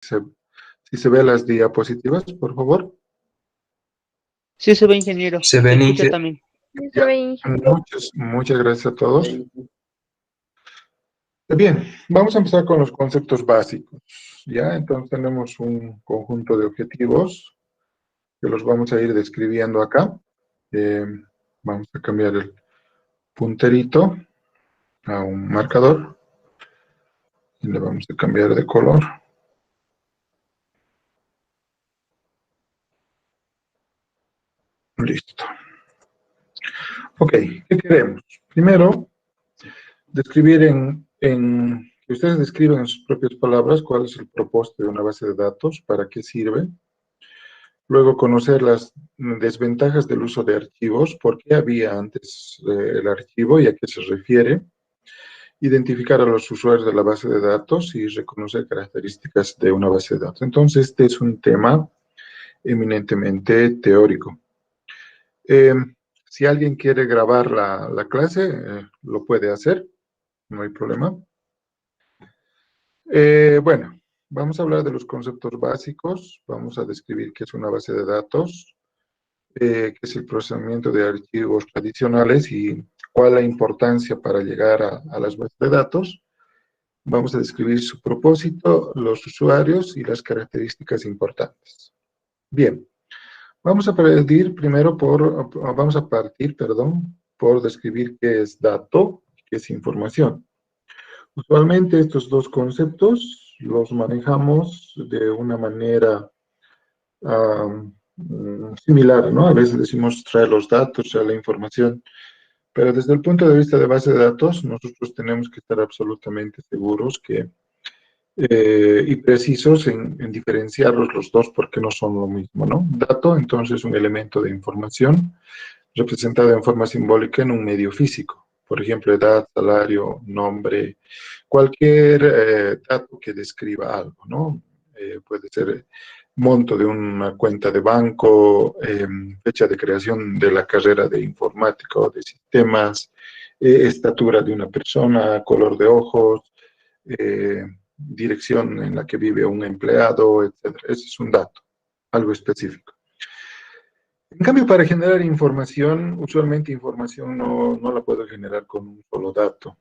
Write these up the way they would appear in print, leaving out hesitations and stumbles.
se, si se ve las diapositivas, por favor. Sí se ve, ingeniero. Se ve, escucha también. Ya, muchas gracias a todos. Bien, vamos a empezar con los conceptos básicos. Ya, entonces tenemos un conjunto de objetivos que los vamos a ir describiendo acá. Vamos a cambiar el punterito a un marcador y le vamos a cambiar de color. Listo. Ok, ¿qué queremos? Primero, describir que ustedes describan en sus propias palabras cuál es el propósito de una base de datos, para qué sirve. Luego, conocer las desventajas del uso de archivos, por qué había antes el archivo y a qué se refiere. Identificar a los usuarios de la base de datos y reconocer características de una base de datos. Entonces, este es un tema eminentemente teórico. Si alguien quiere grabar la clase, lo puede hacer, no hay problema. Bueno, vamos a hablar de los conceptos básicos, vamos a describir qué es una base de datos, qué es el procesamiento de archivos tradicionales y cuál es la importancia para llegar a las bases de datos. Vamos a describir su propósito, los usuarios y las características importantes. Bien, vamos a partir por describir qué es dato y qué es información. Usualmente estos dos conceptos los manejamos de una manera similar, ¿no? A veces decimos traer los datos, traer la información, pero desde el punto de vista de base de datos, nosotros tenemos que estar absolutamente seguros y precisos en diferenciarlos los dos, porque no son lo mismo, ¿no? Dato, entonces, es un elemento de información representada en forma simbólica en un medio físico. Por ejemplo, edad, salario, nombre, cualquier dato que describa algo, ¿no? Puede ser monto de una cuenta de banco, fecha de creación de la carrera de informática o de sistemas, estatura de una persona, color de ojos, dirección en la que vive un empleado, etc. Ese es un dato, algo específico. En cambio, para generar información, usualmente información no la puedo generar con un solo dato.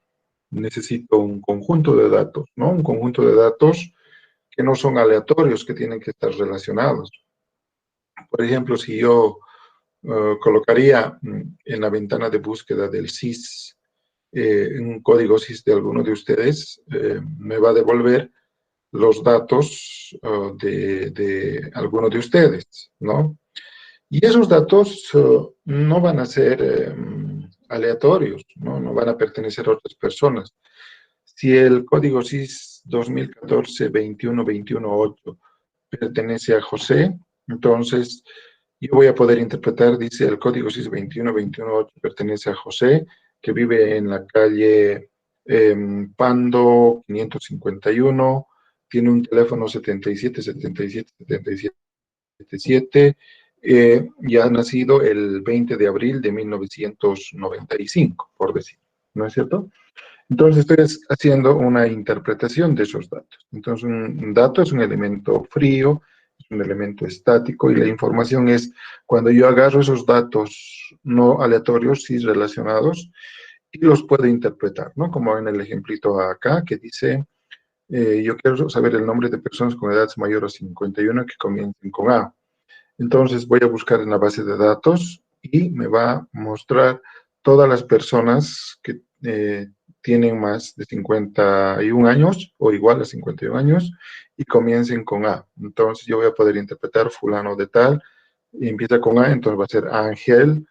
Necesito un conjunto de datos, ¿no? Un conjunto de datos que no son aleatorios, que tienen que estar relacionados. Por ejemplo, si yo colocaría en la ventana de búsqueda del SIS un código SIS de alguno de ustedes, me va a devolver los datos de alguno de ustedes, ¿no? Y esos datos no van a ser aleatorios, ¿no? No van a pertenecer a otras personas. Si el código SIS 2014-21218 pertenece a José, entonces yo voy a poder interpretar, dice el código SIS 21218 pertenece a José, que vive en la calle Pando 551, tiene un teléfono 77777777, y ha nacido el 20 de abril de 1995, por decir, ¿no es cierto? Entonces estoy haciendo una interpretación de esos datos. Entonces un dato es un elemento frío, es un elemento estático, y la información es cuando yo agarro esos datos no aleatorios, sí relacionados, y los puedo interpretar, ¿no? Como en el ejemplito acá, que dice, yo quiero saber el nombre de personas con edades mayores a 51 que comiencen con A. Entonces voy a buscar en la base de datos y me va a mostrar todas las personas que tienen más de 51 años o igual a 51 años y comiencen con A. Entonces yo voy a poder interpretar fulano de tal, y empieza con A, entonces va a ser Ángel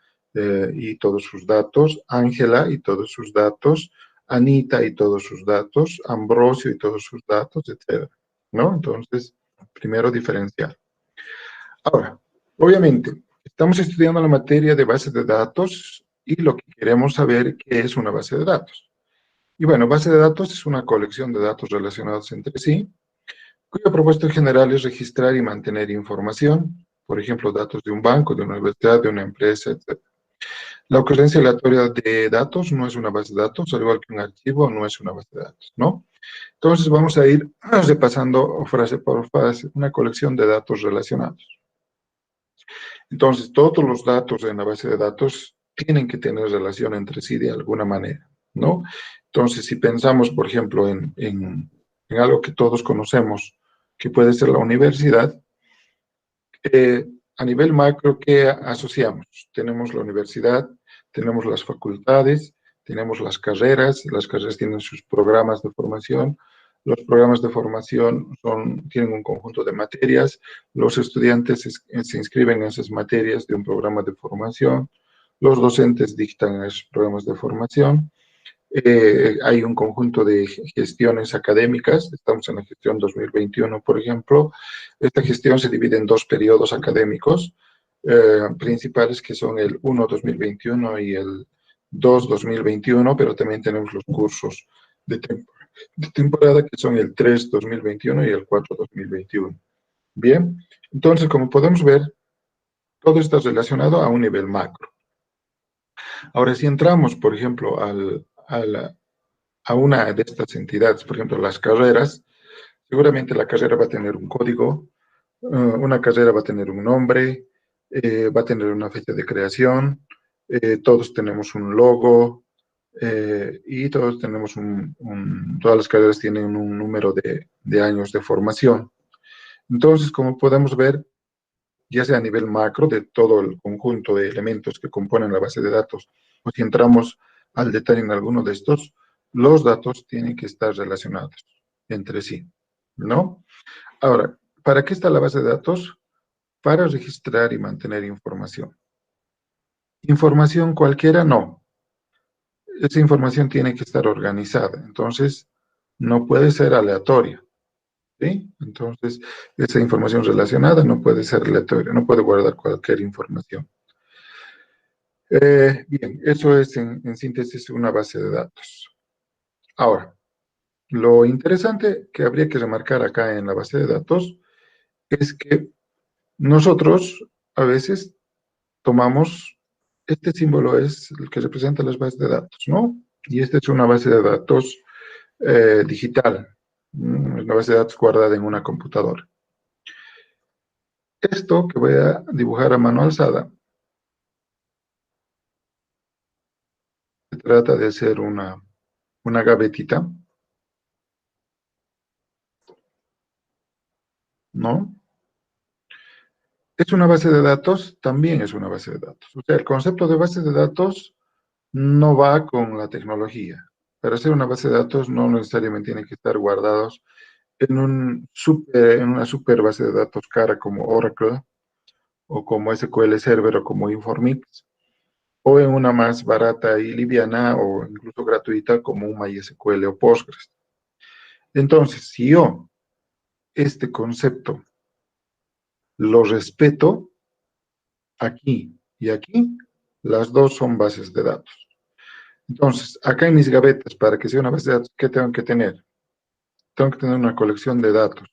y todos sus datos, Ángela y todos sus datos, Anita y todos sus datos, Ambrosio y todos sus datos, etc., ¿no? Entonces, primero diferenciar. Ahora, obviamente, estamos estudiando la materia de bases de datos y lo que queremos saber qué es una base de datos. Y bueno, base de datos es una colección de datos relacionados entre sí, cuyo propósito general es registrar y mantener información, por ejemplo, datos de un banco, de una universidad, de una empresa, etc. La ocurrencia aleatoria de datos no es una base de datos, al igual que un archivo no es una base de datos, ¿no? Entonces vamos a ir repasando frase por frase una colección de datos relacionados. Entonces todos los datos en la base de datos tienen que tener relación entre sí de alguna manera, ¿no? Entonces si pensamos, por ejemplo, en algo que todos conocemos, que puede ser la universidad, a nivel macro, ¿qué asociamos? Tenemos la universidad, tenemos las facultades, tenemos las carreras tienen sus programas de formación, los programas de formación tienen un conjunto de materias, los estudiantes se inscriben en esas materias de un programa de formación, los docentes dictan esos programas de formación, hay un conjunto de gestiones académicas, estamos en la gestión 2021, por ejemplo. Esta gestión se divide en dos periodos académicos principales, que son el 1-2021 y el 2-2021, pero también tenemos los cursos de temporada, que son el 3-2021 y el 4-2021. Bien, entonces, como podemos ver, todo está relacionado a un nivel macro. Ahora, si entramos, por ejemplo, a una de estas entidades, por ejemplo, las carreras, seguramente la carrera va a tener un código, una carrera va a tener un nombre, va a tener una fecha de creación, todos tenemos un logo, y todos tenemos todas las carreras tienen un número de años de formación. Entonces, como podemos ver, ya sea a nivel macro de todo el conjunto de elementos que componen la base de datos, o si entramos al detalle en alguno de estos, los datos tienen que estar relacionados entre sí, ¿no? Ahora, ¿para qué está la base de datos? Para registrar y mantener información. Información cualquiera, no. Esa información tiene que estar organizada, entonces no puede ser aleatoria, ¿sí? Entonces, esa información relacionada no puede ser aleatoria, no puede guardar cualquier información. Bien, eso es en síntesis una base de datos. Ahora, lo interesante que habría que remarcar acá en la base de datos es que nosotros a veces tomamos, este símbolo es el que representa las bases de datos, ¿no? Y esta es una base de datos digital, una base de datos guardada en una computadora. Esto que voy a dibujar a mano alzada se trata de hacer una gavetita, ¿no? ¿Es una base de datos? También es una base de datos. O sea, el concepto de base de datos no va con la tecnología. Para hacer una base de datos no necesariamente tiene que estar guardados en una super base de datos cara como Oracle, o como SQL Server, o como Informix, o en una más barata y liviana, o incluso gratuita, como un MySQL o Postgres. Entonces, si yo este concepto lo respeto, aquí y aquí, las dos son bases de datos. Entonces, acá en mis gavetas, para que sea una base de datos, ¿qué tengo que tener? Tengo que tener una colección de datos.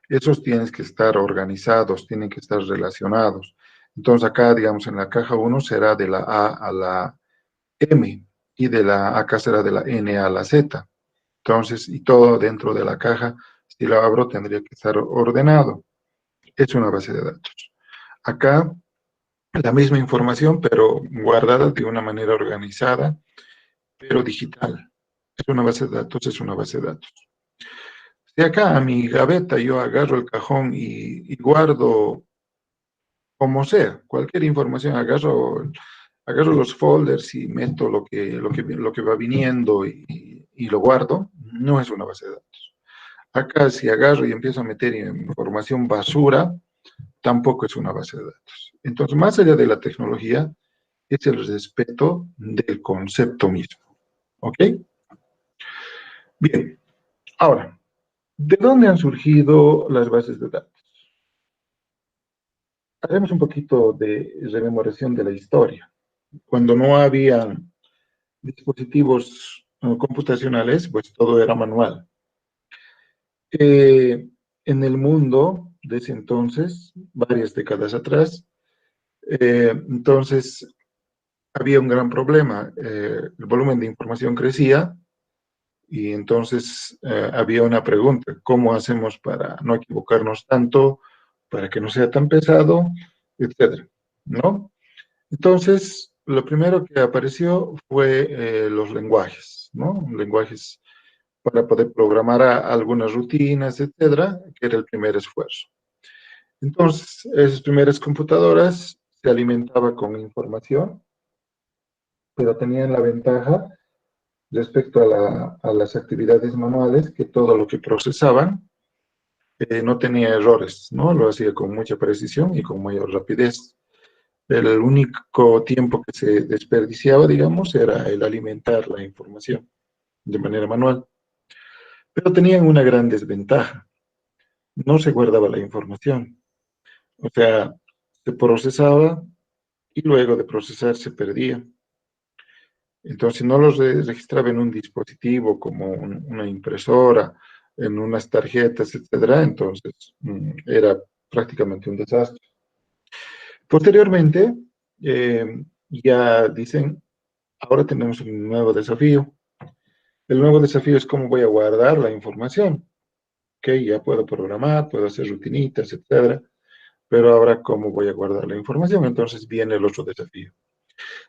Esos tienen que estar organizados, tienen que estar relacionados. Entonces, acá, digamos, en la caja 1 será de la A a la M, y acá será de la N a la Z. Entonces, y todo dentro de la caja, si lo abro, tendría que estar ordenado. Es una base de datos. Acá, la misma información, pero guardada de una manera organizada, pero digital. Es una base de datos, es una base de datos. Si acá a mi gaveta yo agarro el cajón y guardo como sea, cualquier información, agarro los folders y meto lo que va viniendo y lo guardo, no es una base de datos. Acá si agarro y empiezo a meter información basura, tampoco es una base de datos. Entonces, más allá de la tecnología, es el respeto del concepto mismo. ¿Ok? Bien, ahora, ¿de dónde han surgido las bases de datos? Haremos un poquito de rememoración de la historia. Cuando no había dispositivos computacionales, pues todo era manual. En el mundo de ese entonces, varias décadas atrás, entonces había un gran problema. El volumen de información crecía y entonces había una pregunta, ¿cómo hacemos para no equivocarnos tanto, para que no sea tan pesado, etcétera, ¿no? Entonces, lo primero que apareció fue los lenguajes, ¿no? Lenguajes para poder programar algunas rutinas, etcétera, que era el primer esfuerzo. Entonces, esas primeras computadoras se alimentaban con información, pero tenían la ventaja respecto a las actividades manuales, que todo lo que procesaban no tenía errores, ¿no? Lo hacía con mucha precisión y con mayor rapidez. El único tiempo que se desperdiciaba, digamos, era el alimentar la información de manera manual. Pero tenían una gran desventaja. No se guardaba la información. O sea, se procesaba y luego de procesar se perdía. Entonces, si no los registraba en un dispositivo como una impresora, en unas tarjetas, etcétera, entonces era prácticamente un desastre. Posteriormente, ya dicen, ahora tenemos un nuevo desafío. El nuevo desafío es cómo voy a guardar la información. Ok, ya puedo programar, puedo hacer rutinitas, etcétera, pero ahora cómo voy a guardar la información. Entonces viene el otro desafío.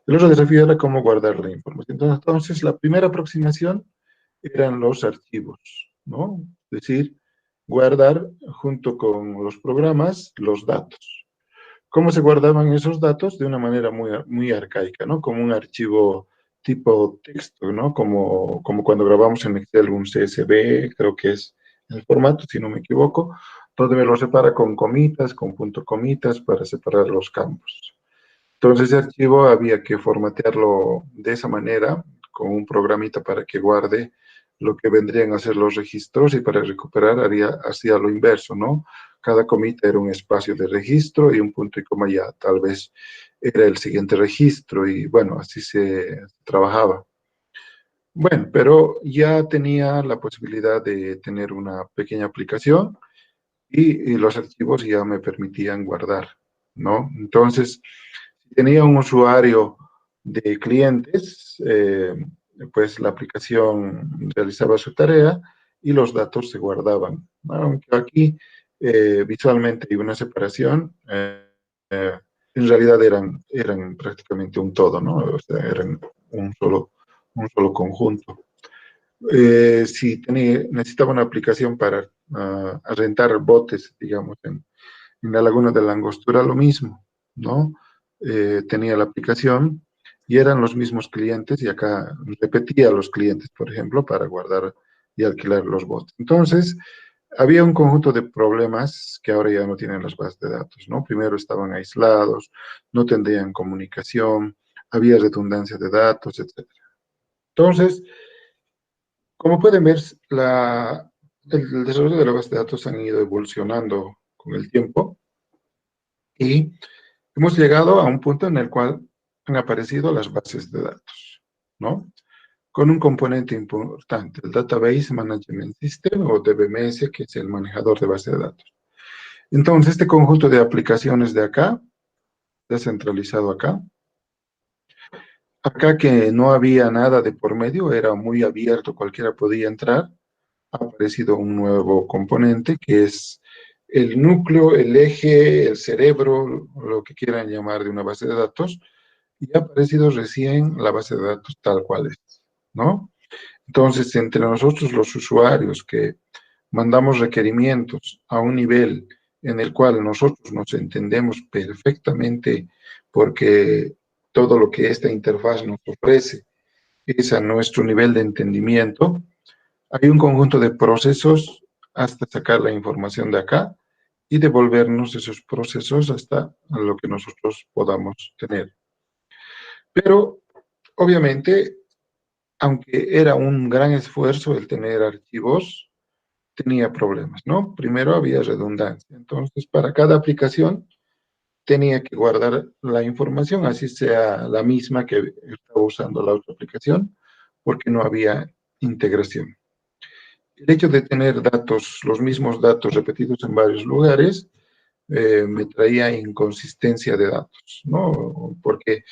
El otro desafío era cómo guardar la información. Entonces, la primera aproximación eran los archivos, ¿no? Es decir, guardar junto con los programas los datos. ¿Cómo se guardaban esos datos? De una manera muy, muy arcaica, ¿no? Como un archivo tipo texto, ¿no? Como cuando grabamos en Excel un CSV, creo que es el formato, si no me equivoco, donde me lo separa con comitas, con punto comitas para separar los campos. Entonces, ese archivo había que formatearlo de esa manera, con un programita para que guarde lo que vendrían a ser los registros, y para recuperar hacía lo inverso, ¿no? Cada comita era un espacio de registro y un punto y coma ya tal vez era el siguiente registro, y bueno, así se trabajaba. Bueno, pero ya tenía la posibilidad de tener una pequeña aplicación y los archivos ya me permitían guardar, ¿no? Entonces, si tenía un usuario de clientes, pues la aplicación realizaba su tarea y los datos se guardaban, ¿no? Aunque aquí visualmente hay una separación, eh, en realidad eran prácticamente un todo, ¿no? O sea, eran un solo conjunto. Si necesitaba una aplicación para rentar botes, digamos, en la Laguna de la Angostura, lo mismo, ¿no? Tenía la aplicación y eran los mismos clientes, y acá repetía a los clientes, por ejemplo, para guardar y alquilar los botes. Entonces, había un conjunto de problemas que ahora ya no tienen las bases de datos, ¿no? Primero, estaban aislados, no tendrían comunicación, había redundancia de datos, etc. Entonces, como pueden ver, el desarrollo de las bases de datos han ido evolucionando con el tiempo, y hemos llegado a un punto en el cual han aparecido las bases de datos, ¿no? Con un componente importante, el Database Management System, o DBMS, que es el manejador de base de datos. Entonces, este conjunto de aplicaciones de acá, descentralizado acá, que no había nada de por medio, era muy abierto, cualquiera podía entrar, ha aparecido un nuevo componente que es el núcleo, el eje, el cerebro, lo que quieran llamar, de una base de datos, y ha aparecido recién la base de datos tal cual es, ¿no? Entonces, entre nosotros los usuarios que mandamos requerimientos a un nivel en el cual nosotros nos entendemos perfectamente, porque todo lo que esta interfaz nos ofrece es a nuestro nivel de entendimiento, hay un conjunto de procesos hasta sacar la información de acá y devolvernos esos procesos hasta lo que nosotros podamos tener. Pero, obviamente, aunque era un gran esfuerzo el tener archivos, tenía problemas, ¿no? Primero, había redundancia. Entonces, para cada aplicación tenía que guardar la información, así sea la misma que estaba usando la otra aplicación, porque no había integración. El hecho de tener datos, los mismos datos repetidos en varios lugares, me traía inconsistencia de datos, ¿no? Porque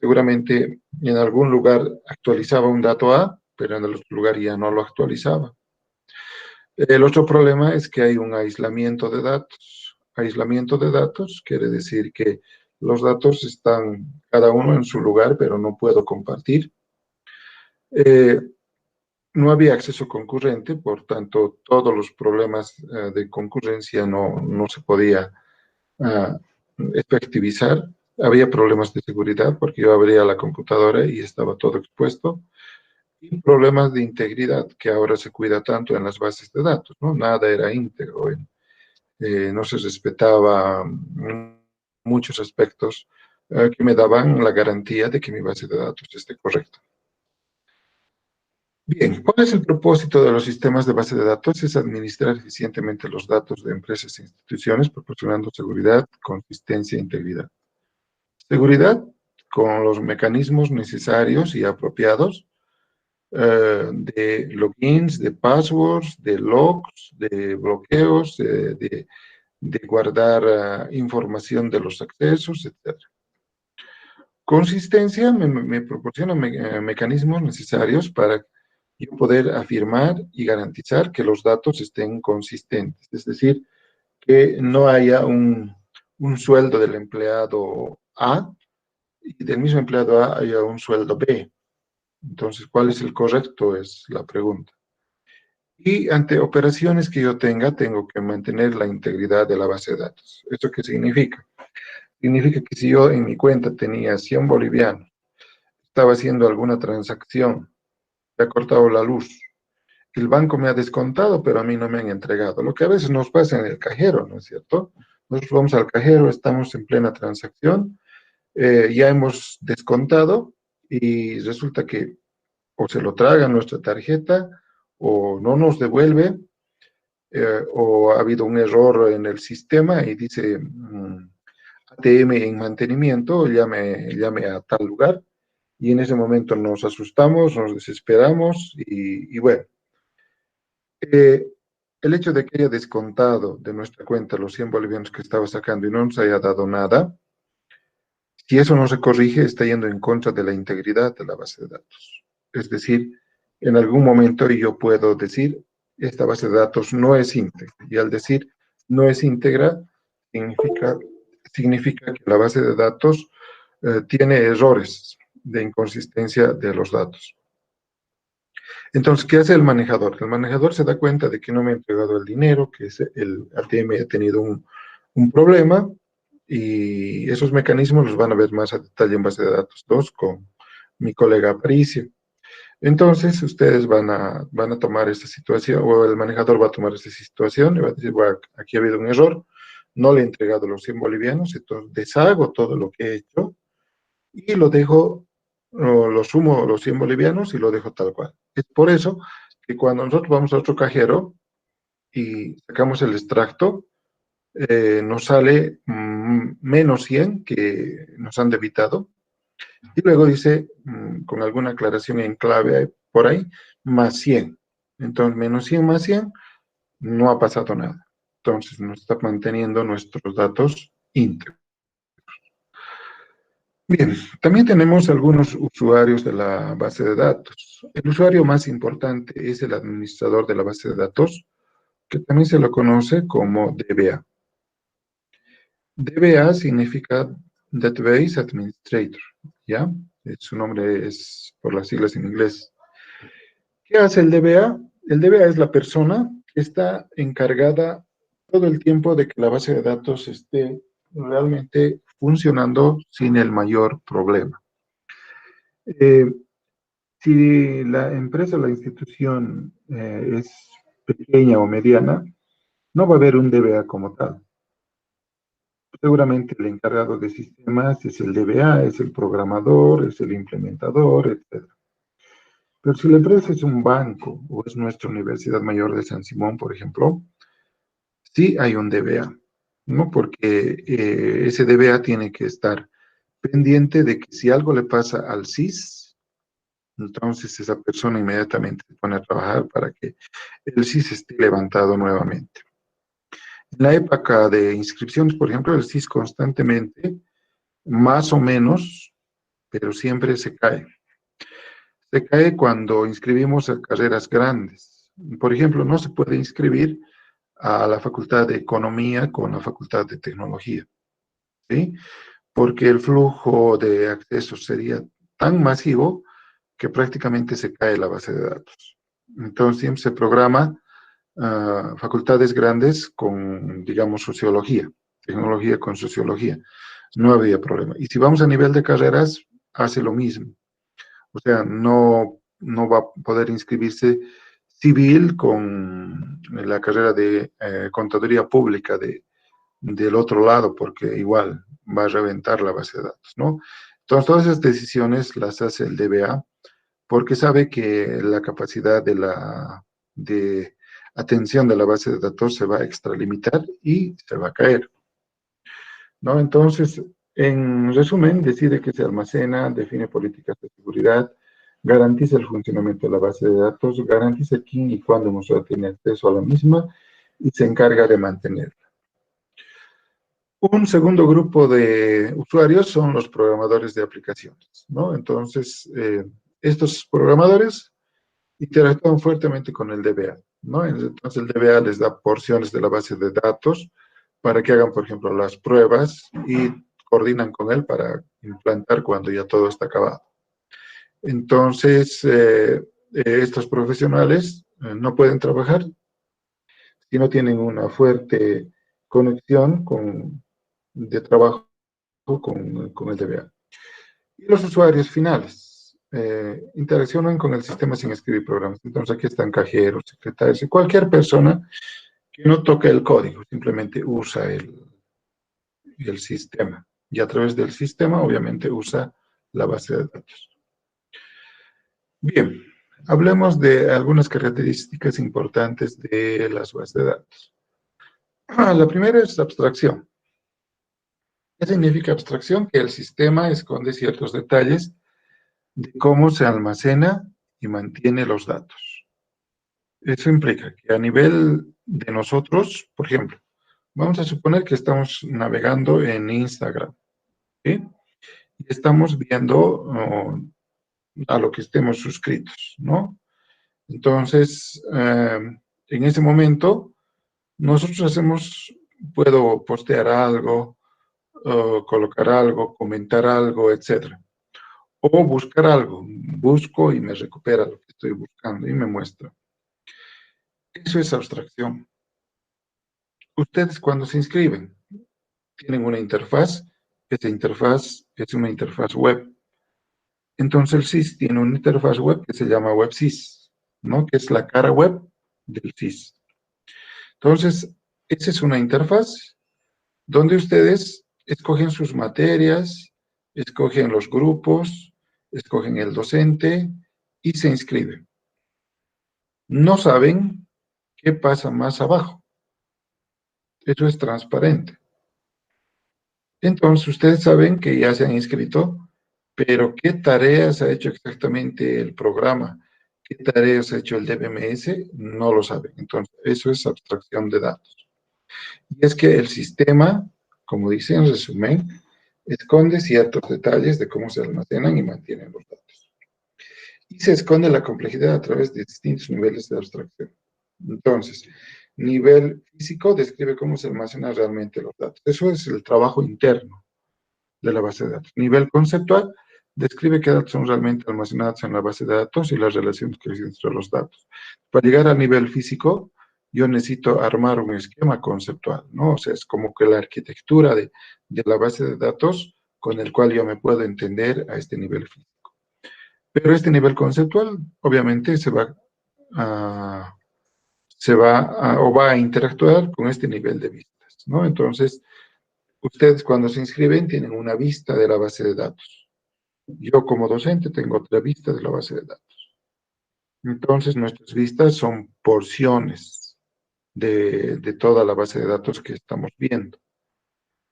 seguramente en algún lugar actualizaba un dato A pero en el otro lugar ya no lo actualizaba. El otro problema es que hay un aislamiento de datos. Aislamiento de datos quiere decir que los datos están cada uno en su lugar, pero no puedo compartir. No había acceso concurrente, por tanto, todos los problemas de concurrencia no se podía ah, efectivizar. Había problemas de seguridad porque yo abría la computadora y estaba todo expuesto. Y problemas de integridad, que ahora se cuida tanto en las bases de datos, ¿no? Nada era íntegro, no se respetaba muchos aspectos que me daban la garantía de que mi base de datos esté correcta. Bien, ¿cuál es el propósito de los sistemas de base de datos? Es administrar eficientemente los datos de empresas e instituciones, proporcionando seguridad, consistencia e integridad. Seguridad con los mecanismos necesarios y apropiados de logins, de passwords, de logs, de bloqueos, de guardar información de los accesos, etc. Consistencia me proporciona mecanismos necesarios para yo poder afirmar y garantizar que los datos estén consistentes, es decir, que no haya un sueldo del empleado A y del mismo empleado A haya un sueldo B. Entonces, ¿cuál es el correcto? Es la pregunta. Y ante operaciones que yo tenga, tengo que mantener la integridad de la base de datos. ¿Esto qué significa? Significa que si yo en mi cuenta tenía 100 bolivianos, estaba haciendo alguna transacción, se ha cortado la luz, el banco me ha descontado, pero a mí no me han entregado. Lo que a veces nos pasa en el cajero, ¿no es cierto? Nosotros vamos al cajero, estamos en plena transacción, ya hemos descontado y resulta que o se lo traga nuestra tarjeta o no nos devuelve o ha habido un error en el sistema y dice ATM en mantenimiento, llame a tal lugar y en ese momento nos asustamos, nos desesperamos y bueno, el hecho de que haya descontado de nuestra cuenta los 100 bolivianos que estaba sacando y no nos haya dado nada, si eso no se corrige, está yendo en contra de la integridad de la base de datos. Es decir, en algún momento yo puedo decir, esta base de datos no es íntegra. Y al decir no es íntegra, significa que la base de datos tiene errores de inconsistencia de los datos. Entonces, ¿qué hace el manejador? El manejador se da cuenta de que no me ha entregado el dinero, que el ATM ha tenido un problema, y esos mecanismos los van a ver más a detalle en base de datos 2 con mi colega Aparicio. Entonces, ustedes van a tomar esta situación, o el manejador va a tomar esta situación y va a decir, bueno, aquí ha habido un error, no le he entregado los 100 bolivianos, entonces deshago todo lo que he hecho y lo dejo, lo sumo los 100 bolivianos y lo dejo tal cual. Es por eso que cuando nosotros vamos a otro cajero y sacamos el extracto, nos sale menos 100 que nos han debitado. Y luego dice, con alguna aclaración en clave por ahí, más 100. Entonces, menos 100 más 100, no ha pasado nada. Entonces, nos está manteniendo nuestros datos íntegros. Bien, también tenemos algunos usuarios de la base de datos. El usuario más importante es el administrador de la base de datos, que también se lo conoce como DBA. DBA significa Database Administrator, ¿ya? Su nombre es por las siglas en inglés. ¿Qué hace el DBA? El DBA es la persona que está encargada todo el tiempo de que la base de datos esté realmente funcionando sin el mayor problema. Si la empresa o la institución es pequeña o mediana, no va a haber un DBA como tal. Seguramente el encargado de sistemas es el DBA, es el programador, es el implementador, etc. Pero si la empresa es un banco o es nuestra Universidad Mayor de San Simón, por ejemplo, sí hay un DBA, ¿no? Porque ese DBA tiene que estar pendiente de que si algo le pasa al SIS, entonces esa persona inmediatamente se pone a trabajar para que el SIS esté levantado nuevamente. En la época de inscripciones, por ejemplo, el SIS constantemente, más o menos, pero siempre se cae. se cae cuando inscribimos a carreras grandes. Por ejemplo, no se puede inscribir a la Facultad de Economía con la Facultad de Tecnología, ¿sí? Porque el flujo de acceso sería tan masivo que prácticamente se cae la base de datos. Entonces siempre se programa facultades grandes con, digamos, sociología, tecnología con sociología. No había problema. Y si vamos a nivel de carreras, hace lo mismo. O sea, no va a poder inscribirse civil con la carrera de contaduría pública del otro lado, porque igual va a reventar la base de datos, ¿no? Entonces, todas esas decisiones las hace el DBA porque sabe que la capacidad de atención de la base de datos se va a extralimitar y se va a caer, ¿no? Entonces, en resumen, decide que se almacena, define políticas de seguridad, garantiza el funcionamiento de la base de datos, garantiza quién y cuándo el usuario tiene acceso a la misma y se encarga de mantenerla. Un segundo grupo de usuarios son los programadores de aplicaciones, ¿no? Entonces, estos programadores interactúan fuertemente con el DBA, ¿no? Entonces, el DBA les da porciones de la base de datos para que hagan, por ejemplo, las pruebas y coordinan con él para implantar cuando ya todo está acabado. Entonces, estos profesionales no pueden trabajar si no tienen una fuerte conexión de trabajo con el DBA. Y los usuarios finales interaccionan con el sistema sin escribir programas. Entonces aquí están cajeros, secretarios y cualquier persona que no toque el código, simplemente usa el sistema. Y a través del sistema, obviamente, usa la base de datos. Bien, hablemos de algunas características importantes de las bases de datos. La primera es abstracción. ¿Qué significa abstracción? Que el sistema esconde ciertos detalles de cómo se almacena y mantiene los datos. Eso implica que a nivel de nosotros, por ejemplo, vamos a suponer que estamos navegando en Instagram, ¿sí? Y estamos viendo a lo que estemos suscritos, ¿no? Entonces, en ese momento, nosotros puedo postear algo, colocar algo, comentar algo, etcétera. O buscar algo. Busco y me recupera lo que estoy buscando y me muestra. Eso es abstracción. Ustedes cuando se inscriben tienen una interfaz. Esa interfaz es una interfaz web. Entonces el SIS tiene una interfaz web que se llama WebSIS, ¿no? Que es la cara web del SIS. Entonces, esa es una interfaz donde ustedes escogen sus materias, escogen los grupos, escogen el docente y se inscriben. No saben qué pasa más abajo. Eso es transparente. Entonces, ustedes saben que ya se han inscrito, pero ¿qué tareas ha hecho exactamente el programa? ¿Qué tareas ha hecho el DBMS? No lo saben. Entonces, eso es abstracción de datos. Y es que el sistema, como dice en resumen, esconde ciertos detalles de cómo se almacenan y mantienen los datos. Y se esconde la complejidad a través de distintos niveles de abstracción. Entonces, nivel físico describe cómo se almacenan realmente los datos. Eso es el trabajo interno de la base de datos. Nivel conceptual describe qué datos son realmente almacenados en la base de datos y las relaciones que existen entre los datos. Para llegar al nivel físico, yo necesito armar un esquema conceptual, ¿no? O sea, es como que la arquitectura de la base de datos con el cual yo me puedo entender a este nivel físico. Pero este nivel conceptual, obviamente, va a interactuar con este nivel de vistas, ¿no? Entonces, ustedes cuando se inscriben tienen una vista de la base de datos. Yo como docente tengo otra vista de la base de datos. Entonces, nuestras vistas son porciones de toda la base de datos que estamos viendo.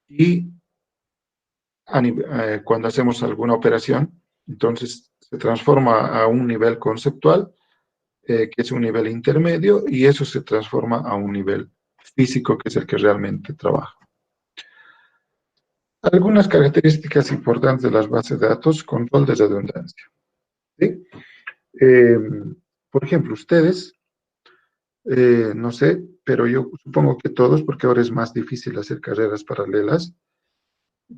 Y cuando hacemos alguna operación, entonces se transforma a un nivel conceptual, que es un nivel intermedio, y eso se transforma a un nivel físico, que es el que realmente trabaja. Algunas características importantes de las bases de datos: control de redundancia, ¿sí? Eh, por ejemplo, ustedes, no sé, pero yo supongo que todos, porque ahora es más difícil hacer carreras paralelas,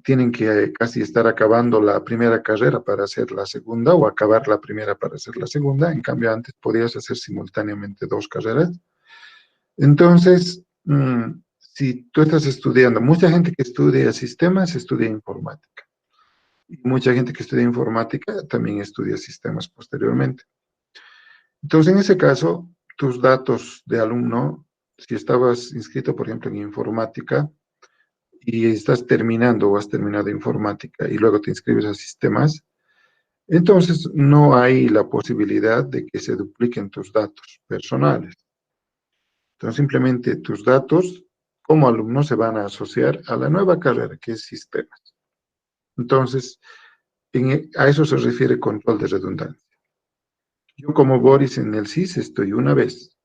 tienen que casi estar acabando la primera carrera para hacer la segunda o acabar la primera para hacer la segunda. En cambio, antes podías hacer simultáneamente dos carreras. Entonces, si tú estás estudiando, mucha gente que estudia sistemas estudia informática. Y mucha gente que estudia informática también estudia sistemas posteriormente. Entonces, en ese caso, tus datos de alumno, si estabas inscrito, por ejemplo, en informática y estás terminando o has terminado informática y luego te inscribes a sistemas, entonces no hay la posibilidad de que se dupliquen tus datos personales. Entonces, simplemente tus datos como alumno se van a asociar a la nueva carrera, que es sistemas. Entonces, a eso se refiere control de redundancia. Yo como Boris en el SIS estoy una vez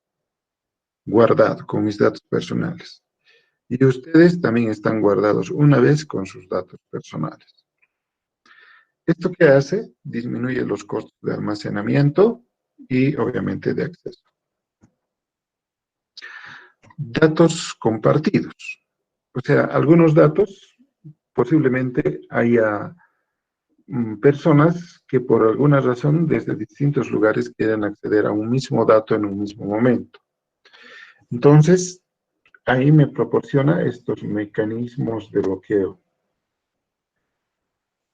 guardado con mis datos personales. Y ustedes también están guardados una vez con sus datos personales. ¿Esto qué hace? Disminuye los costos de almacenamiento y obviamente de acceso. Datos compartidos. O sea, algunos datos posiblemente haya personas que por alguna razón desde distintos lugares quieran acceder a un mismo dato en un mismo momento. Entonces, ahí me proporciona estos mecanismos de bloqueo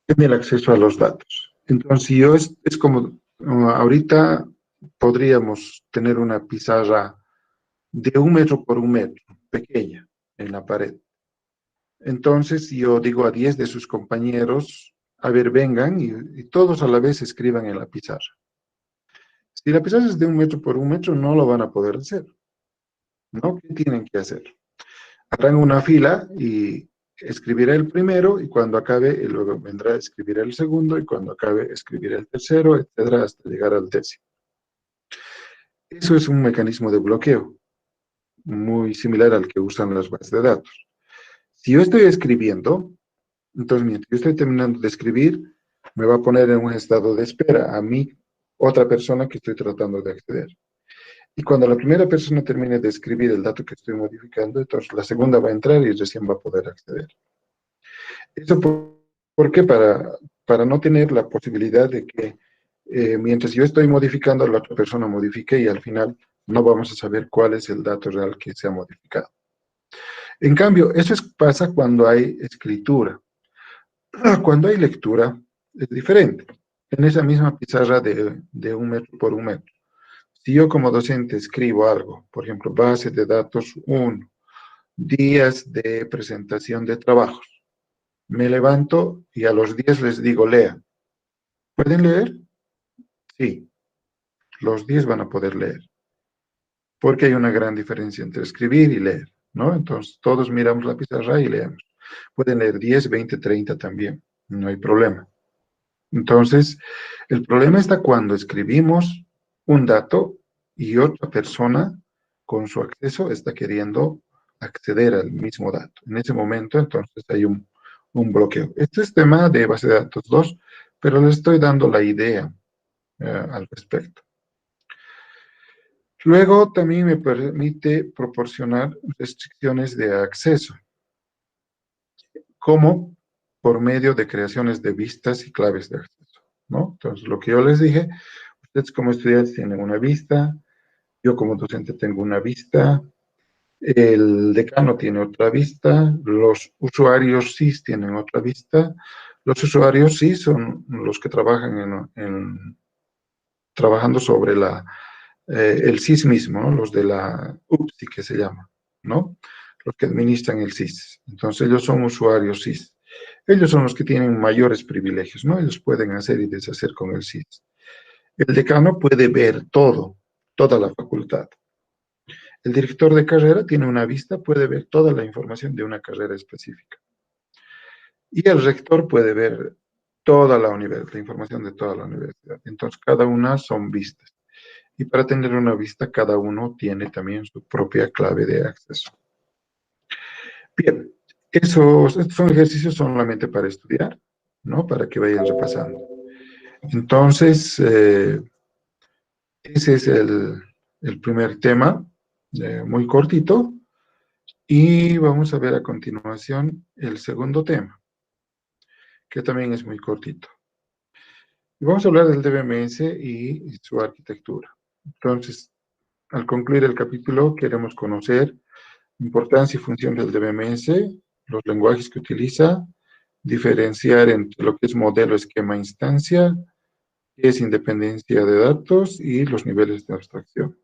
en el acceso a los datos. Entonces, yo es como, ahorita podríamos tener una pizarra de 1 metro por 1 metro, pequeña, en la pared. Entonces, yo digo a 10 de sus compañeros, a ver, vengan y todos a la vez escriban en la pizarra. Si la pizarra es de 1 metro por 1 metro, no lo van a poder hacer, ¿no? ¿Qué tienen que hacer? Harán una fila y escribirá el primero y cuando acabe, y luego vendrá a escribir el segundo y cuando acabe, escribirá el tercero, etcétera, hasta llegar al décimo. Eso es un mecanismo de bloqueo, muy similar al que usan las bases de datos. Si yo estoy escribiendo, entonces mientras yo estoy terminando de escribir, me va a poner en un estado de espera a mí, otra persona que estoy tratando de acceder. Y cuando la primera persona termine de escribir el dato que estoy modificando, entonces la segunda va a entrar y recién va a poder acceder. ¿Eso por qué? Para no tener la posibilidad de que mientras yo estoy modificando, la otra persona modifique y al final no vamos a saber cuál es el dato real que se ha modificado. En cambio, eso pasa cuando hay escritura. Cuando hay lectura, es diferente. En esa misma pizarra de 1 metro por 1 metro. Si yo como docente escribo algo, por ejemplo, base de datos 1, días de presentación de trabajos, me levanto y a los 10 les digo, lean. ¿Pueden leer? Sí, los 10 van a poder leer, porque hay una gran diferencia entre escribir y leer, ¿no? Entonces, todos miramos la pizarra y leemos. Pueden leer 10, 20, 30 también, no hay problema. Entonces, el problema está cuando escribimos un dato y otra persona con su acceso está queriendo acceder al mismo dato. En ese momento, entonces, hay un bloqueo. Este es tema de base de datos 2, pero les estoy dando la idea al respecto. Luego, también me permite proporcionar restricciones de acceso, como por medio de creaciones de vistas y claves de acceso, ¿no? Entonces, lo que yo les dije, ustedes como estudiantes tienen una vista, yo como docente tengo una vista, el decano tiene otra vista, los usuarios SIS tienen otra vista. Los usuarios SIS son los que trabajan trabajando sobre el SIS mismo, ¿no? Los de la UPSI que se llama, ¿no? Los que administran el SIS. Entonces ellos son usuarios SIS. Ellos son los que tienen mayores privilegios, ¿no? Ellos pueden hacer y deshacer con el SIS. El decano puede ver todo, toda la facultad. El director de carrera tiene una vista, puede ver toda la información de una carrera específica. Y el rector puede ver toda la universidad, la información de toda la universidad. Entonces, cada una son vistas. Y para tener una vista, cada uno tiene también su propia clave de acceso. Bien, estos son ejercicios solamente para estudiar, ¿no? Para que vayan repasando. Entonces, Ese es el primer tema, muy cortito, y vamos a ver a continuación el segundo tema, que también es muy cortito. Y vamos a hablar del DBMS y su arquitectura. Entonces, al concluir el capítulo, queremos conocer importancia y función del DBMS, los lenguajes que utiliza, diferenciar entre lo que es modelo, esquema, instancia, qué es independencia de datos y los niveles de abstracción.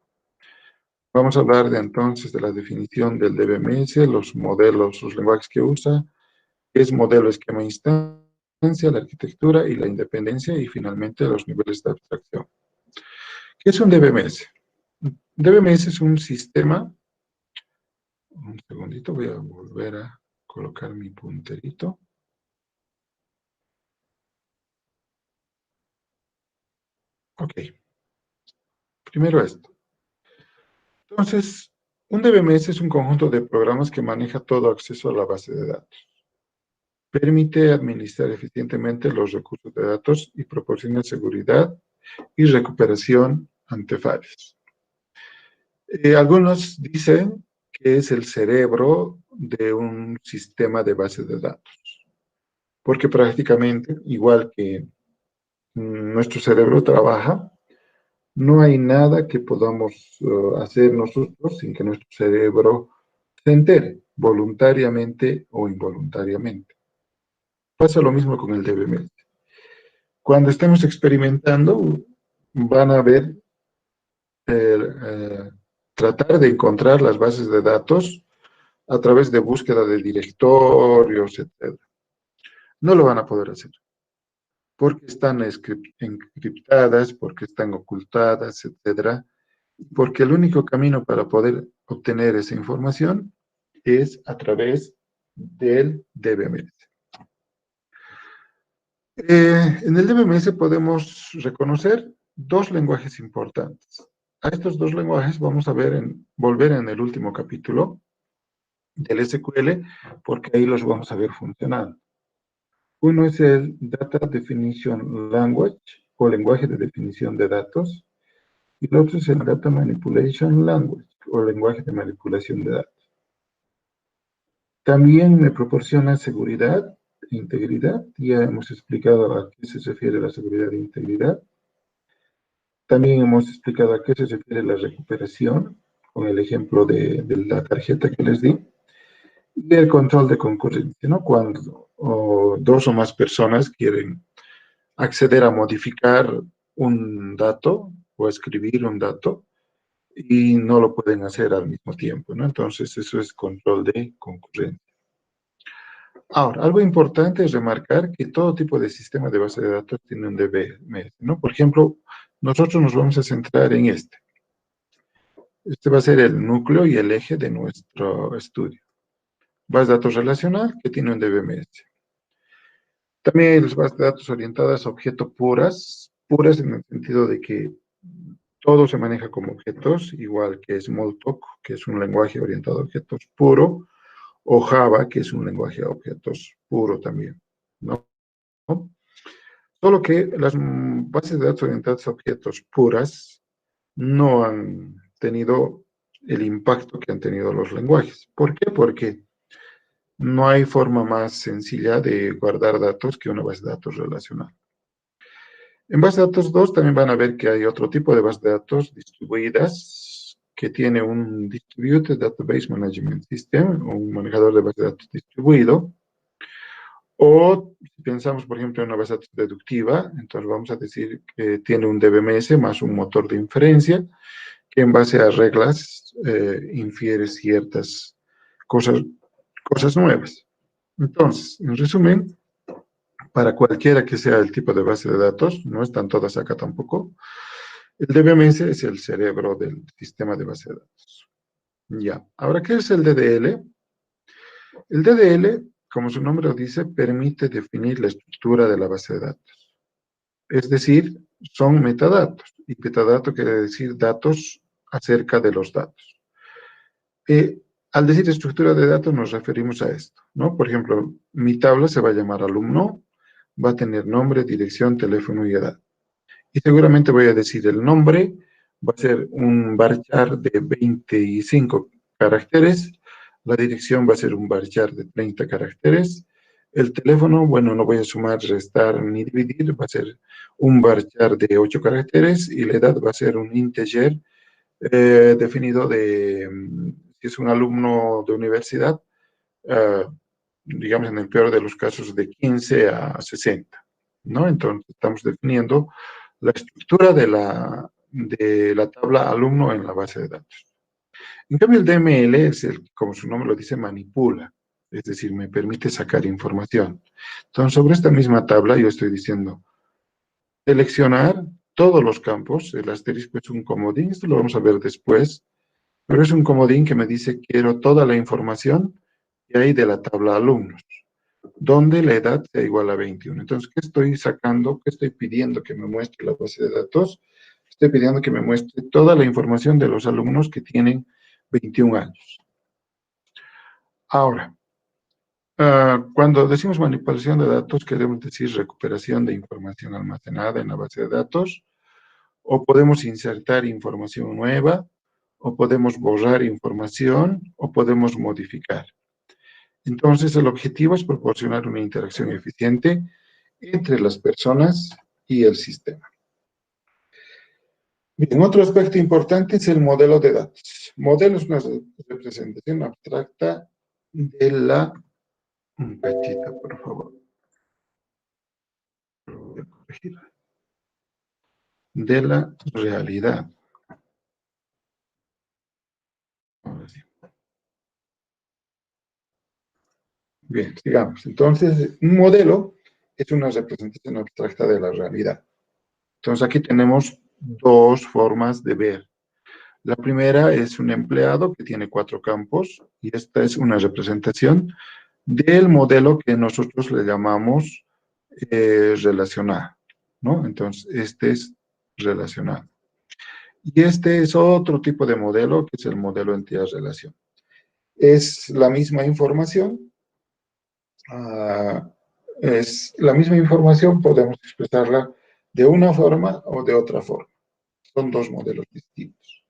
Vamos a hablar entonces de la definición del DBMS, los modelos, los lenguajes que usa, qué es modelo, esquema, instancia, la arquitectura y la independencia, y finalmente los niveles de abstracción. ¿Qué es un DBMS? DBMS es un sistema. Un segundito, voy a volver a colocar mi punterito. Ok, primero esto. Entonces, un DBMS es un conjunto de programas que maneja todo acceso a la base de datos. Permite administrar eficientemente los recursos de datos y proporciona seguridad y recuperación ante fallos. Algunos dicen que es el cerebro de un sistema de base de datos, porque prácticamente, igual que nuestro cerebro trabaja, no hay nada que podamos hacer nosotros sin que nuestro cerebro se entere, voluntariamente o involuntariamente. Pasa lo mismo con el DBMS. Cuando estemos experimentando, van a ver, eh, tratar de encontrar las bases de datos a través de búsqueda de directorios, etc. No lo van a poder hacer, porque están encriptadas, porque están ocultadas, etc. Porque el único camino para poder obtener esa información es a través del DBMS. En el DBMS podemos reconocer dos lenguajes importantes. A estos dos lenguajes vamos a volver en el último capítulo del SQL, porque ahí los vamos a ver funcionando. Uno es el Data Definition Language, o lenguaje de definición de datos, y el otro es el Data Manipulation Language, o lenguaje de manipulación de datos. También me proporciona seguridad e integridad. Ya hemos explicado a qué se refiere la seguridad e integridad. También hemos explicado a qué se refiere la recuperación, con el ejemplo de la tarjeta que les di. Y el control de concurrencia, ¿no? Cuando dos o más personas quieren acceder a modificar un dato o escribir un dato y no lo pueden hacer al mismo tiempo, ¿no? Entonces, eso es control de concurrencia. Ahora, algo importante es remarcar que todo tipo de sistema de base de datos tiene un DBMS, ¿no? Por ejemplo, nosotros nos vamos a centrar en este. Este va a ser el núcleo y el eje de nuestro estudio. Base de datos relacional que tiene un DBMS. También hay las bases de datos orientadas a objetos puras en el sentido de que todo se maneja como objetos, igual que Smalltalk, que es un lenguaje orientado a objetos puro, o Java, que es un lenguaje de objetos puro también, ¿no? Solo que las bases de datos orientadas a objetos puras no han tenido el impacto que han tenido los lenguajes. ¿Por qué? Porque no hay forma más sencilla de guardar datos que una base de datos relacional. En base de datos 2 también van a ver que hay otro tipo de bases de datos distribuidas que tiene un Distributed Database Management System, o un manejador de base de datos distribuido. O si pensamos, por ejemplo, en una base de datos deductiva, entonces vamos a decir que tiene un DBMS más un motor de inferencia que en base a reglas infiere ciertas cosas nuevas. Entonces, en resumen, para cualquiera que sea el tipo de base de datos, no están todas acá tampoco, el DBMS es el cerebro del sistema de base de datos. Ya, ahora, ¿qué es el DDL? El DDL, como su nombre lo dice, permite definir la estructura de la base de datos. Es decir, son metadatos, y metadato quiere decir datos acerca de los datos. Al decir estructura de datos nos referimos a esto, ¿no? Por ejemplo, mi tabla se va a llamar alumno, va a tener nombre, dirección, teléfono y edad. Y seguramente voy a decir el nombre, va a ser un varchar de 25 caracteres, la dirección va a ser un varchar de 30 caracteres, el teléfono, bueno, no voy a sumar, restar ni dividir, va a ser un varchar de 8 caracteres y la edad va a ser un integer definido de, si es un alumno de universidad, digamos en el peor de los casos, de 15 a 60, ¿no? Entonces estamos definiendo la estructura de la tabla alumno en la base de datos. En cambio, el DML es el, como su nombre lo dice, manipula, es decir, me permite sacar información. Entonces, sobre esta misma tabla yo estoy diciendo, seleccionar todos los campos, el asterisco es un comodín, esto lo vamos a ver después, pero es un comodín que me dice quiero toda la información que hay de la tabla alumnos, donde la edad sea igual a 21. Entonces, ¿qué estoy sacando? ¿Qué estoy pidiendo que me muestre la base de datos? Estoy pidiendo que me muestre toda la información de los alumnos que tienen 21 años. Ahora, cuando decimos manipulación de datos, queremos decir recuperación de información almacenada en la base de datos, o podemos insertar información nueva, o podemos borrar información, o podemos modificar. Entonces, el objetivo es proporcionar una interacción eficiente entre las personas y el sistema. Bien, otro aspecto importante es el modelo de datos. Modelo es una representación abstracta de la... Un cachito, por favor. Voy a corregir. De la realidad. Ahora sí. Bien, sigamos. Entonces, un modelo es una representación abstracta de la realidad. Entonces, aquí tenemos dos formas de ver. La primera es un empleado que tiene 4 campos y esta es una representación del modelo que nosotros le llamamos relacional, ¿no? Entonces, este es relacional. Y este es otro tipo de modelo que es el modelo entidad-relación. Es la misma información, podemos expresarla de una forma o de otra forma. Son dos modelos distintos.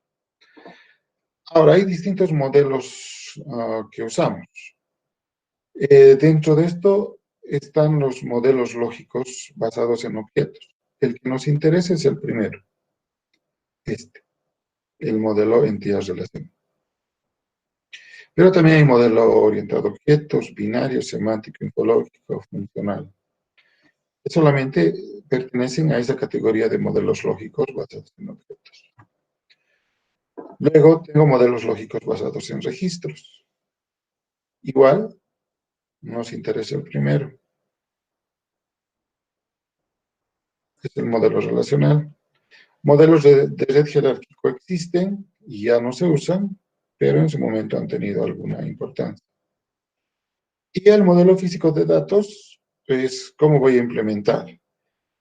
Ahora, hay distintos modelos que usamos. Dentro de esto están los modelos lógicos basados en objetos. El que nos interesa es el primero, el modelo entidad-relación. Pero también hay modelo orientado a objetos, binario, semántico, ontológico, funcional. Solamente pertenecen a esa categoría de modelos lógicos basados en objetos. Luego tengo modelos lógicos basados en registros. Igual, nos interesa el primero. Es el modelo relacional. Modelos de red jerárquico existen y ya no se usan, pero en su momento han tenido alguna importancia. Y el modelo físico de datos es cómo voy a implementar.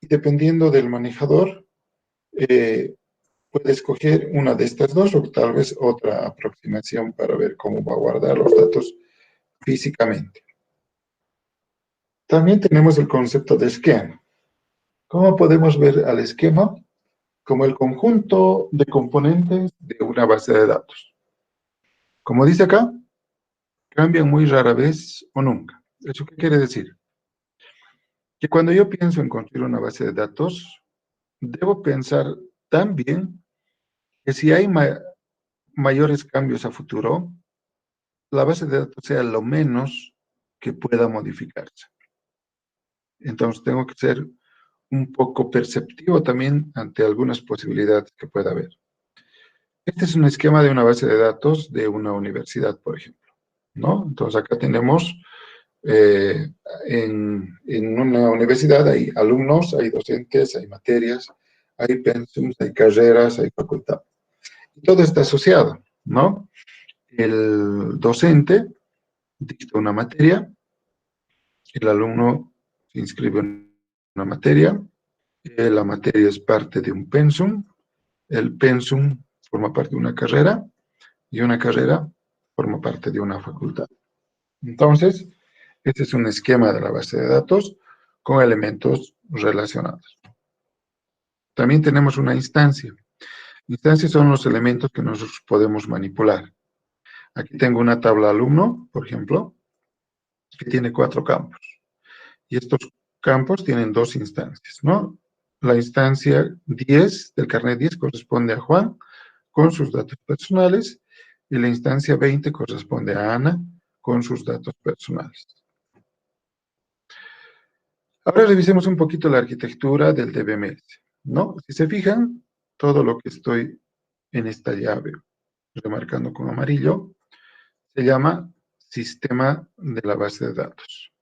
Y dependiendo del manejador, puede escoger una de estas dos o tal vez otra aproximación para ver cómo va a guardar los datos físicamente. También tenemos el concepto de esquema. ¿Cómo podemos ver al esquema? Como el conjunto de componentes de una base de datos. Como dice acá, cambian muy rara vez o nunca. ¿Eso qué quiere decir? Que cuando yo pienso en construir una base de datos, debo pensar también que si hay mayores cambios a futuro, la base de datos sea lo menos que pueda modificarse. Entonces tengo que ser un poco perceptivo también ante algunas posibilidades que pueda haber. Este es un esquema de una base de datos de una universidad, por ejemplo, ¿no? Entonces acá tenemos, en una universidad hay alumnos, hay docentes, hay materias, hay pensums, hay carreras, hay facultad. Y todo está asociado, ¿no? El docente dicta una materia, el alumno se inscribe en una materia, la materia es parte de un pensum, el pensum forma parte de una carrera y una carrera forma parte de una facultad. Entonces, este es un esquema de la base de datos con elementos relacionados. También tenemos una instancia. Instancias son los elementos que nosotros podemos manipular. Aquí tengo una tabla alumno, por ejemplo, que tiene 4 campos. Y estos campos tienen 2 instancias, ¿no? La instancia 10 del carnet 10 corresponde a Juan con sus datos personales y la instancia 20 corresponde a Ana con sus datos personales. Ahora revisemos un poquito la arquitectura del DBMS, ¿no? Si se fijan, todo lo que estoy en esta llave remarcando con amarillo se llama sistema de la base de datos.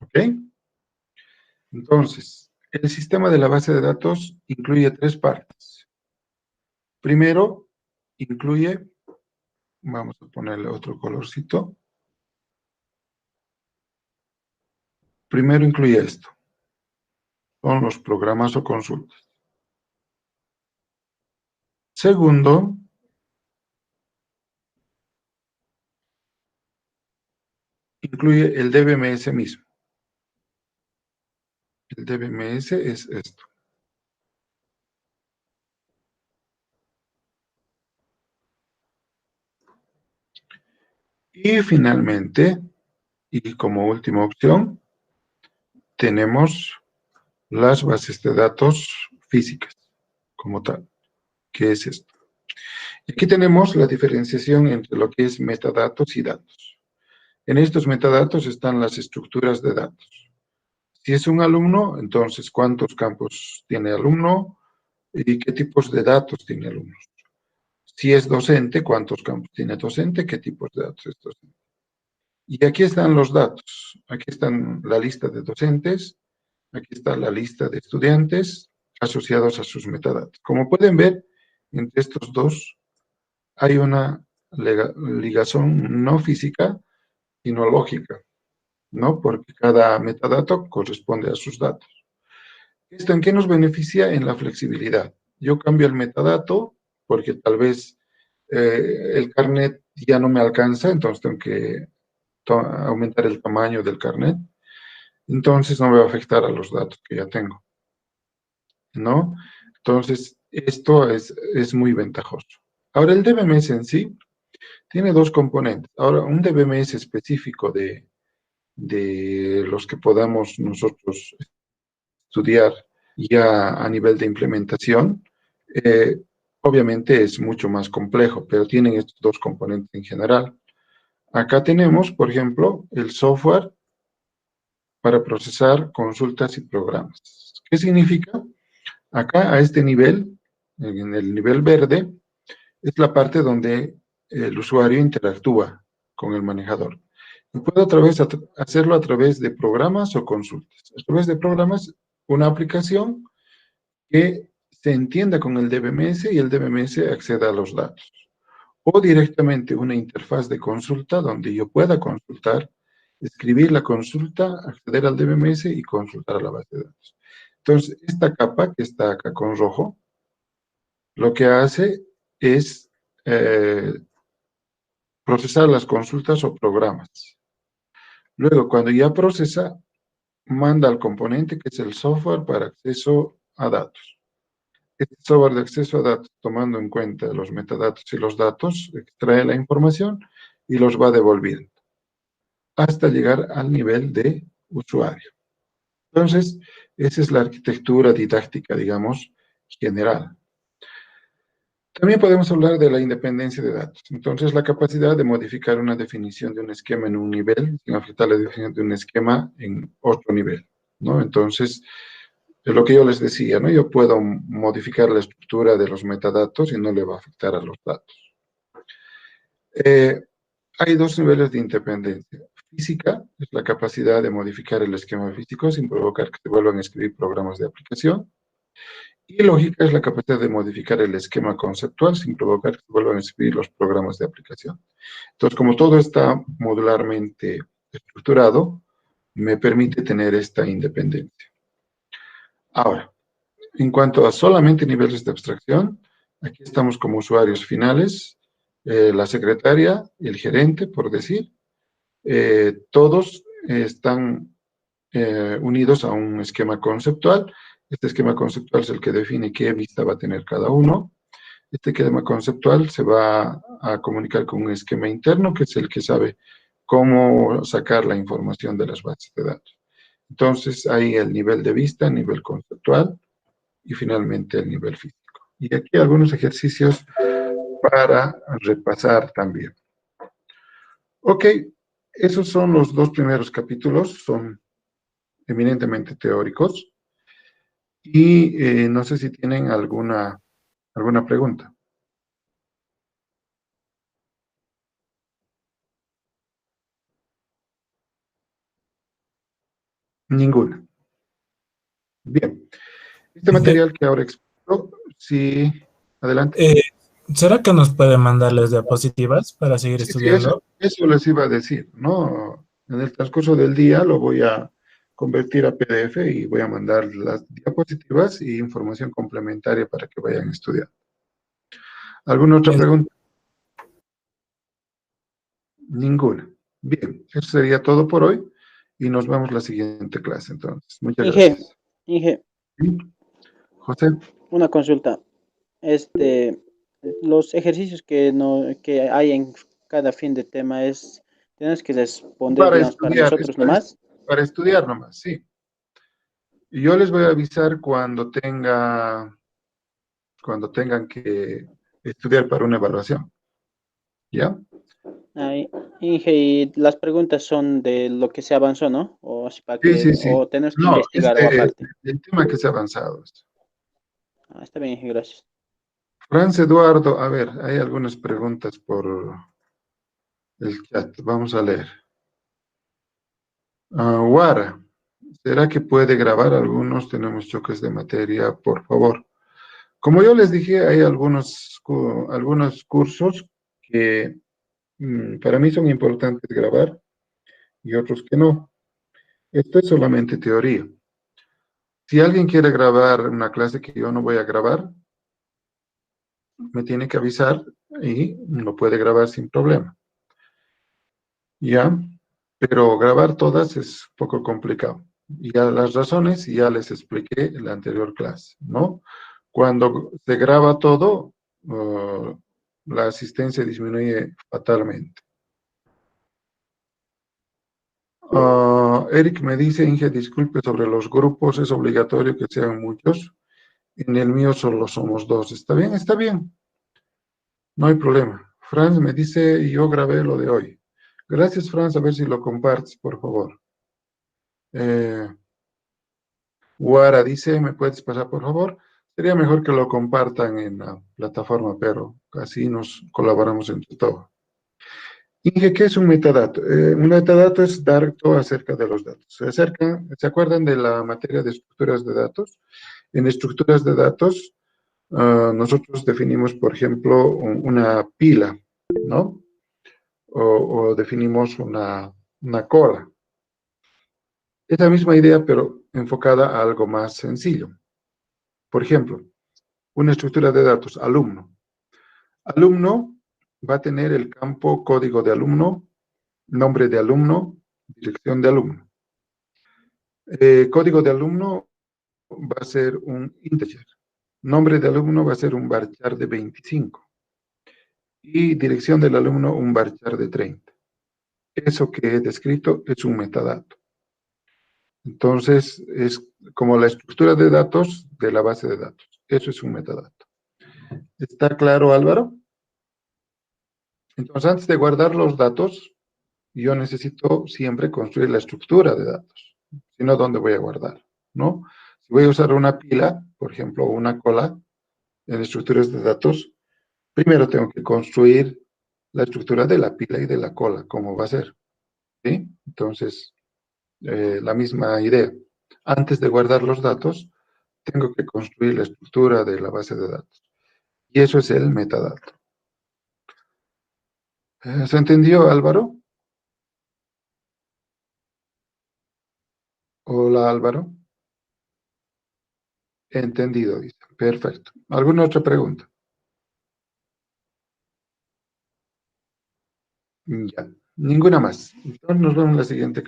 ¿Ok? Entonces, el sistema de la base de datos incluye 3 partes. Primero, incluye, vamos a ponerle otro colorcito. Primero incluye esto. Son los programas o consultas. Segundo, incluye el DBMS mismo. El DBMS es esto. Y finalmente, y como última opción, tenemos las bases de datos físicas, como tal, que es esto. Y aquí tenemos la diferenciación entre lo que es metadatos y datos. En estos metadatos están las estructuras de datos. Si es un alumno, entonces, ¿cuántos campos tiene alumno? ¿Y qué tipos de datos tiene alumnos? Si es docente, ¿cuántos campos tiene docente? ¿Qué tipos de datos es docente? Y aquí están los datos. Aquí están la lista de docentes. Aquí está la lista de estudiantes asociados a sus metadatos. Como pueden ver, entre estos dos hay una ligación no física, sino lógica, ¿no? Porque cada metadato corresponde a sus datos. ¿Esto en qué nos beneficia? En la flexibilidad. Yo cambio el metadato porque tal vez el carnet ya no me alcanza, entonces tengo que aumentar el tamaño del carnet. Entonces no me va a afectar a los datos que ya tengo, ¿no? Entonces, esto es muy ventajoso. Ahora, el DBMS en sí tiene 2 componentes. Ahora, un DBMS específico de los que podamos nosotros estudiar ya a nivel de implementación, obviamente es mucho más complejo, pero tienen estos 2 componentes en general. Acá tenemos, por ejemplo, el software para procesar consultas y programas. ¿Qué significa? Acá a este nivel, en el nivel verde, es la parte donde el usuario interactúa con el manejador. Y puede hacerlo a través de programas o consultas. A través de programas, una aplicación que se entienda con el DBMS y el DBMS acceda a los datos. O directamente una interfaz de consulta donde yo pueda consultar, escribir la consulta, acceder al DBMS y consultar a la base de datos. Entonces, esta capa que está acá con rojo, lo que hace es procesar las consultas o programas. Luego, cuando ya procesa, manda al componente que es el software para acceso a datos. Este software de acceso a datos, tomando en cuenta los metadatos y los datos, extrae la información y los va devolviendo hasta llegar al nivel de usuario. Entonces, esa es la arquitectura didáctica, digamos, general. También podemos hablar de la independencia de datos. Entonces, la capacidad de modificar una definición de un esquema en un nivel sin afectar la definición de un esquema en otro nivel, ¿no? Entonces, es lo que yo les decía, ¿no? Yo puedo modificar la estructura de los metadatos y no le va a afectar a los datos. Hay 2 niveles de independencia. Física es la capacidad de modificar el esquema físico sin provocar que se vuelvan a escribir programas de aplicación. Y lógica es la capacidad de modificar el esquema conceptual sin provocar que se vuelvan a escribir los programas de aplicación. Entonces, como todo está modularmente estructurado, me permite tener esta independencia. Ahora, en cuanto a solamente niveles de abstracción, aquí estamos como usuarios finales, la secretaria, el gerente, por decir, todos están unidos a un esquema conceptual. Este esquema conceptual es el que define qué vista va a tener cada uno. Este esquema conceptual se va a comunicar con un esquema interno, que es el que sabe cómo sacar la información de las bases de datos. Entonces, hay el nivel de vista, el nivel conceptual y finalmente el nivel físico. Y aquí algunos ejercicios para repasar también. Ok, esos son los dos primeros capítulos, son eminentemente teóricos. Y no sé si tienen alguna pregunta. Ninguna. Bien. Este material que ahora explico, sí, adelante. ¿Será que nos puede mandar las diapositivas para seguir Sí, estudiando? eso les iba a decir, ¿no? En el transcurso del día lo voy a convertir a PDF y voy a mandar las diapositivas y información complementaria para que vayan a estudiar. ¿Alguna otra pregunta? Ninguna. Bien, eso sería todo por hoy y nos vemos la siguiente clase entonces. Muchas gracias. Inge, ¿Sí? José. una consulta. Los ejercicios que hay en cada fin de tema tienes que responder, Para digamos, para estudiar, es nosotros nomás. para estudiar nomás, sí. Y yo les voy a avisar cuando tengan que estudiar para una evaluación. ¿Ya? Ay, Inge, y las preguntas son de lo que se avanzó, ¿no? O así para Sí, que, sí, sí. o tenemos que No, es investigar o aparte. del tema que se ha avanzado. Ah, está bien, Inge, gracias. Franz Eduardo, a ver, hay algunas preguntas por el chat. Vamos a leer. Wara, ¿será que puede grabar algunos? Tenemos choques de materia, por favor. Como yo les dije, hay algunos cursos que para mí son importantes grabar y otros que no. Esto es solamente teoría. Si alguien quiere grabar una clase que yo no voy a grabar, me tiene que avisar y lo puede grabar sin problema. ¿Ya? Pero grabar todas es un poco complicado. Y ya las razones ya les expliqué en la anterior clase, ¿no? Cuando se graba todo, la asistencia disminuye fatalmente. Eric me dice, Inge, disculpe, sobre los grupos, es obligatorio que sean muchos. En el mío solo somos 2. ¿Está bien? Está bien. No hay problema. Franz me dice, yo grabé lo de hoy. Gracias, Franz. A ver si lo compartes, por favor. Guara dice, ¿me puedes pasar, por favor? Sería mejor que lo compartan en la plataforma, pero así nos colaboramos entre todos. Inge, ¿qué es un metadato? Un metadato es dato acerca de los datos. ¿Se acuerdan de la materia de estructuras de datos? En estructuras de datos, nosotros definimos, por ejemplo, una pila, ¿no? O definimos una cola. Es la misma idea, pero enfocada a algo más sencillo. Por ejemplo, una estructura de datos, alumno. Alumno va a tener el campo código de alumno, nombre de alumno, dirección de alumno. Código de alumno va a ser un integer. Nombre de alumno va a ser un varchar de 25. Y dirección del alumno un varchar de 30. Eso que he descrito es un metadato. Entonces, es como la estructura de datos de la base de datos. Eso es un metadato. ¿Está claro, Álvaro? Entonces, antes de guardar los datos, yo necesito siempre construir la estructura de datos. Si no, ¿dónde voy a guardar? ¿No? Si voy a usar una pila, por ejemplo, una cola en estructuras de datos, primero tengo que construir la estructura de la pila y de la cola, cómo va a ser. ¿Sí? Entonces, la misma idea. Antes de guardar los datos, tengo que construir la estructura de la base de datos. Y eso es el metadato. ¿Se entendió, Álvaro? Hola, Álvaro. Entendido, dice. Perfecto. ¿Alguna otra pregunta? Ya. Ninguna más. Entonces nos vemos en la siguiente clase.